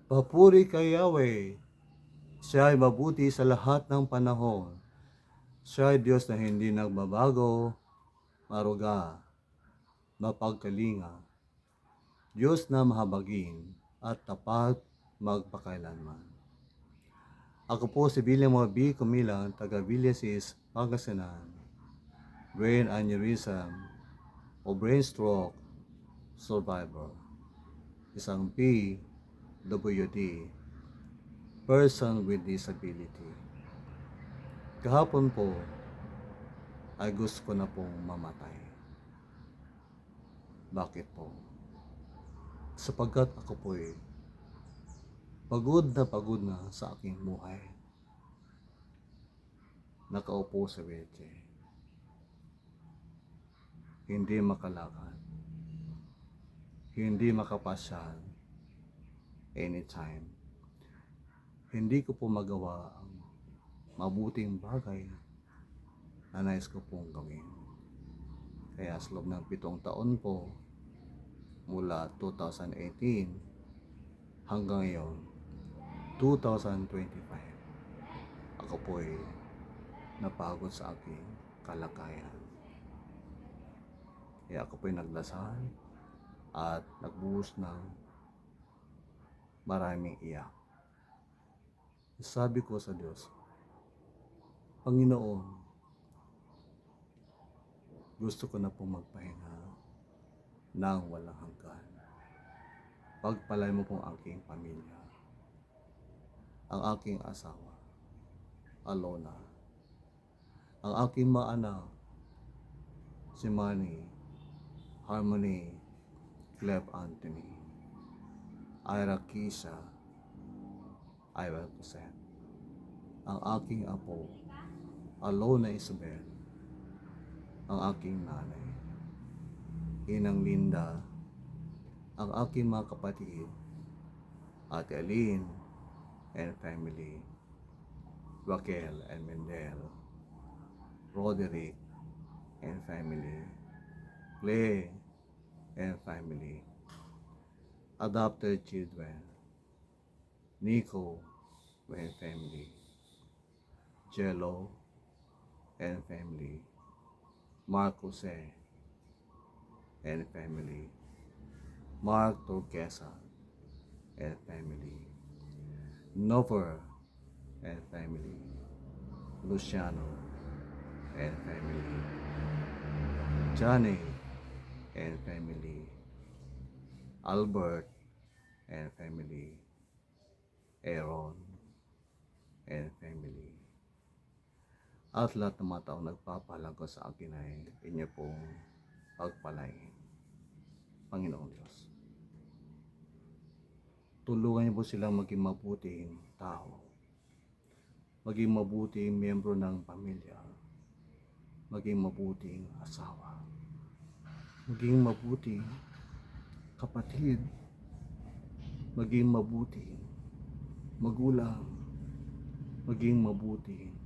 Papuri kay Yahweh. Siya ay mabuti sa lahat ng panahon. Siya ay Diyos na hindi nagbabago, maruga, mapagkalinga. Diyos na mahabagin at tapat magpakailanman. Ako po si William B. Kumilang, taga Villasis, Pangasinan. Brain aneurysm o brain stroke survivor. Isang PWD, person with disability. Kahapon po ay gusto ko na pong mamatay. Bakit po? Sapagkat ako po ay pagod na sa aking buhay. Nakaupo sa wheelchair. Hindi makalakad. Hindi makapasyal anytime. Hindi ko po magawa ang mabuting bagay na nais ko pong gawin. Kaya sa loob ng 7 taon po, mula 2018 hanggang ngayon, 2025, ako po ay napagod sa aking kalagayan. Kaya ako po ay nagdasal at nagbuhos ng maraming iyak. Sabi ko sa Diyos, Panginoon, gusto ko na pong magpahinga ng walang hanggan. Pagpalay mo pong aking pamilya, ang aking asawa, Alona, ang aking mga anak, si Manny, Harmony, Clef Anthony, Ira Kisha, Ira Cosette, ang aking apo, Alona Isabel, ang aking nanay, Inang Linda, ang aking mga kapatid, Ate Aline and family, Raquel and Mendel, Roderick and family, Clay and family, adopted children, Nico and family, Jello and family, Mark Jose and family, Mark Turquesa and family, Nover and family, Luciano and family, Johnny and family, Albert and family, Aaron and family. At lahat ng mga taong nagpapahalaga sa akin ay inyo pong pagpalain. Panginoong Diyos, tulungan niyo po silang maging mabuting tao, maging mabuting miyembro ng pamilya, maging mabuting asawa, maging mabuting kapatid, maging mabuting magulang, maging mabuting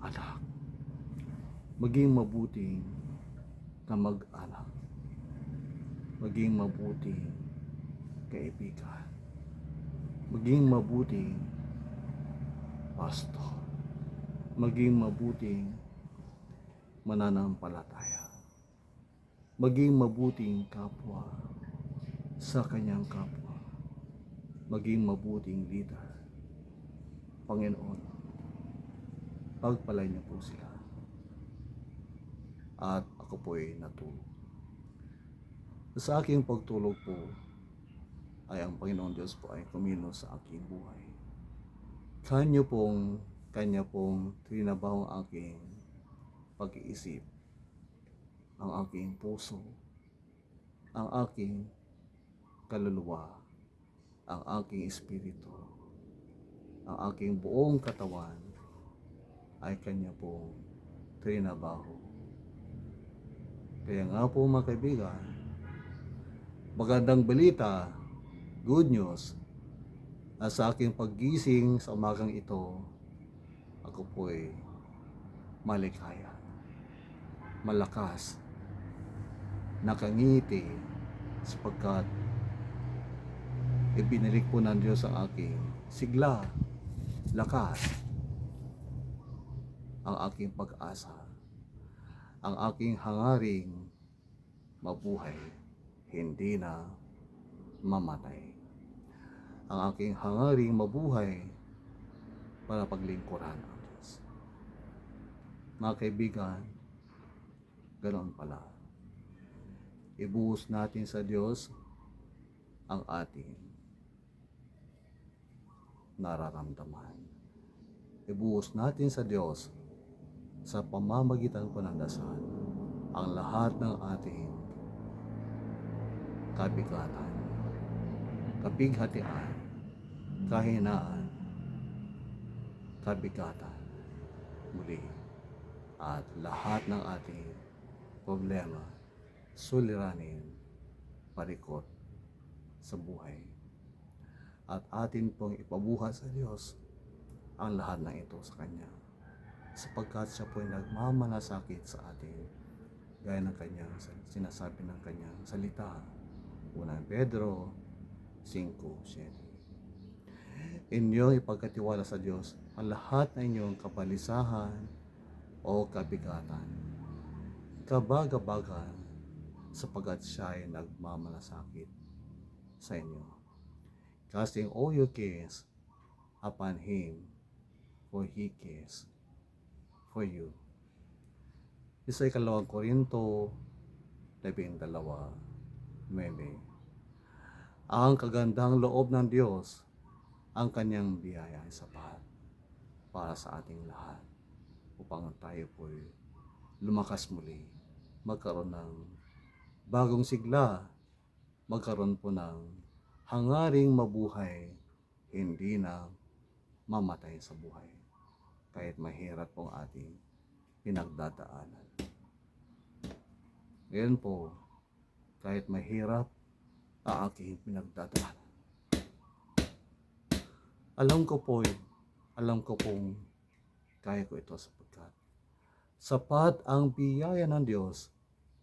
anak, maging mabuting kamag-anak, maging mabuting kaibigan, maging mabuting pastor, maging mabuting mananampalataya, maging mabuting kapwa sa kanyang kapwa, maging mabuting leader. Panginoon, pagpalay niyo po sila at ako po ay natulog. Sa aking pagtulog po ay ang Panginoon Diyos po ay kumilos sa aking buhay. Kanya pong trinabaho ang aking pag-iisip, ang aking puso, ang aking kaluluwa, ang aking espiritu, ang aking buong katawan ay Kanya pong trinabaho. Kaya nga po mga kaibigan, magandang balita, good news, na sa aking paggising sa umagang ito, ako po ay malikaya, malakas, nakangiti sapagkat Ibinalik po ng Diyos ang aking sigla, lakas, ang aking pag-asa, ang aking hangaring mabuhay, hindi na mamatay. Ang aking hangaring mabuhay para paglingkuran ang Diyos. Mga kaibigan, ganoon pala. Ibuhos natin sa Diyos ang ating nararamdaman. Ibuhos natin sa Diyos sa pamamagitan po ng dasal ang lahat ng ating kabigatan, kapighatian, kahinaan, kabigatan, muli, at lahat ng ating problema, suliranin, palikot sa buhay. At atin pong ipabuhat sa Diyos ang lahat ng ito sa Kanya, sapagkat siya po ay nagmamalasakit sa atin, gaya ng kanyang sinasabi ng kanyang salita. 1 Pedro 5:7. Inyong ipagkatiwala sa Diyos ang lahat ng inyong kabalisahan o kabigatan, kabagabagan, sapagkat siya ay nagmamalasakit sa inyo. Casting all your cares upon Him, for He cares for you. Isa 2 Korinto 12:9. Ang kagandang loob ng Diyos, ang kanyang biyaya ay sapat para sa ating lahat, upang tayo po'y lumakas muli, magkaroon ng bagong sigla, magkaroon po ng hangaring mabuhay, hindi na mamatay sa buhay, kahit mahirap pong ating pinagdadaanan. Ngayon po, kahit mahirap ang aking pinagdadaanan, alam ko pong kaya ko ito, sapagkat sapat ang biyaya ng Diyos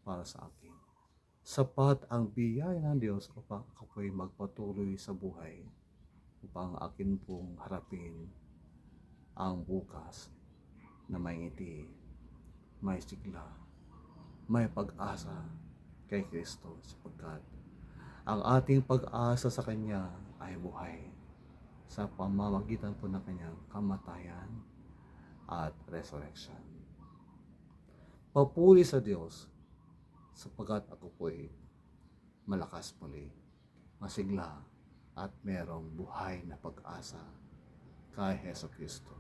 para sa akin. Sapat ang biyaya ng Diyos upang ako po'y magpatuloy sa buhay, upang akin pong harapin ang bukas na may ngiti, may sigla, may pag-asa kay Kristo, sapagkat ang ating pag-asa sa Kanya ay buhay sa pamamagitan po ng Kanyang kamatayan at resurrection. Papuri sa Diyos, sapagkat ako po'y malakas muli, masigla, at merong buhay na pag-asa kay Hesus Kristo.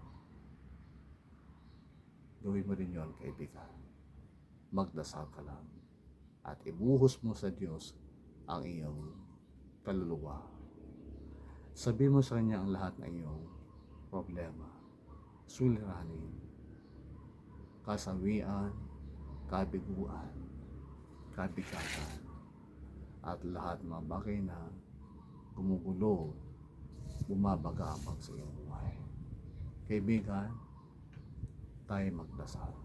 Gawin mo rin yon, kaibigan. Magdasal ka lang at ibuhos mo sa Diyos ang iyong kaluluwa. Sabihin mo sa Kanya ang lahat ng iyong problema, suliranin, kasawian, kabiguan, kabigatan, at lahat ng mga bagay na gumugulo, bumabagabag sa iyong buhay. Kaibigan, tayo magdasal.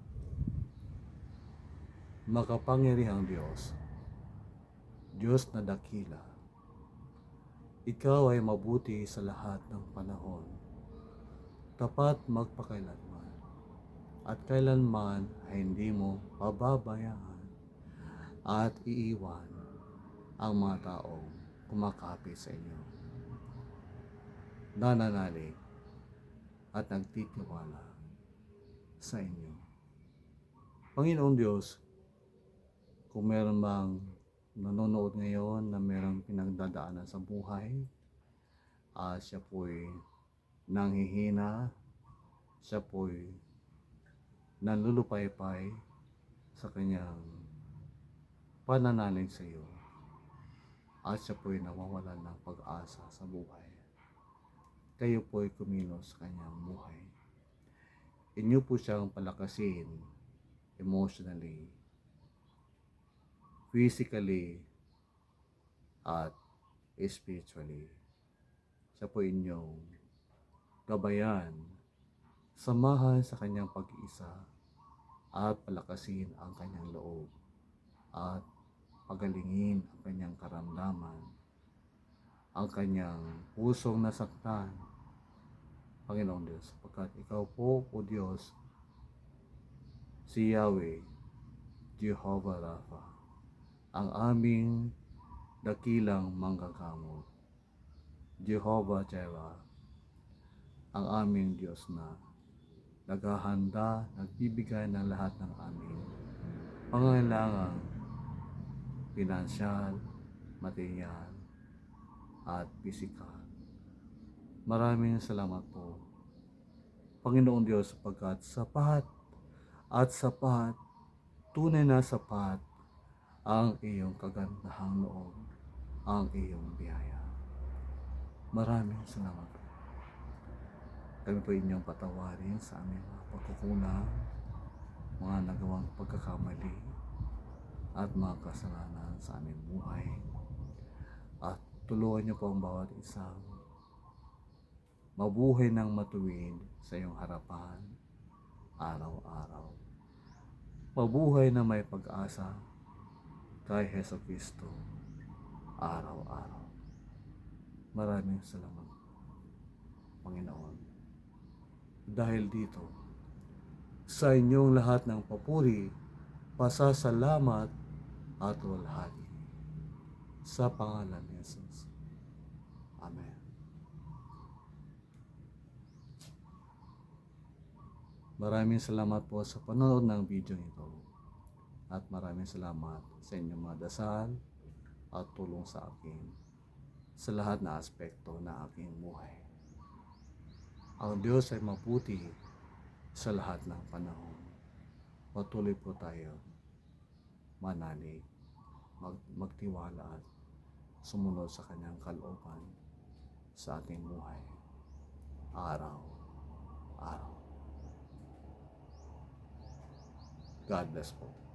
Makapangyarihang Diyos, Diyos na dakila, Ikaw ay mabuti sa lahat ng panahon, tapat magpakailanman, at kailanman ay hindi mo pababayaan at iiwan ang mga taong kumakapit sa inyo, nananalig at nagtitiwala sa inyo. Panginoong Diyos, kung meron bang nanonood ngayon na merong pinagdadaanan sa buhay, siya po'y nanghihina, siya po'y nanlulupaypay sa kanyang pananalig sa iyo, at siya po'y nawawalan ng pag-asa sa buhay, kayo po'y kumilos sa kanyang buhay. Inyo po siyang palakasin emotionally, physically, at spiritually. Siya po inyong gabayan, samahan sa kanyang pag-iisa, at palakasin ang kanyang loob, at pagalingin ang kanyang karamdaman, ang kanyang pusong nasaktan, Panginoong Diyos, sapagkat ikaw po, O Diyos, si Yahweh, Jehovah Rapha, ang aming dakilang manggagamot, Jehovah Jireh, ang aming Diyos na naghahanda, nagbibigay ng lahat ng aming pangangailangan, pinansyal, material, at pisikal. Maraming salamat po, Panginoong Diyos, sapagkat sapat at sapat, tunay na sapat ang iyong kagandahang loob, ang iyong biyaya. Maraming salamat po. Kami po inyong patawarin sa aming mga pagkukulang, mga nagawang pagkakamali, at mga kasalanan sa aming buhay. At tulungan niyo po ang bawat isang mabuhay ng matuwid sa iyong harapan araw-araw. Mabuhay na may pag-asa kay Hesus Kristo araw-araw. Maraming salamat, Panginoon. Dahil dito, sa inyong lahat ng papuri, pasasalamat at walhati. Sa pangalan ni Jesus. Amen. Maraming salamat po sa panonood ng video ito. At maraming salamat sa inyong mga dasal at tulong sa akin sa lahat na aspekto ng aking buhay. Ang Diyos ay mabuti sa lahat ng panahon. Patuloy po tayo manalig, magtiwala at sumunod sa kanyang kalooban sa ating buhay araw-araw. God bless po.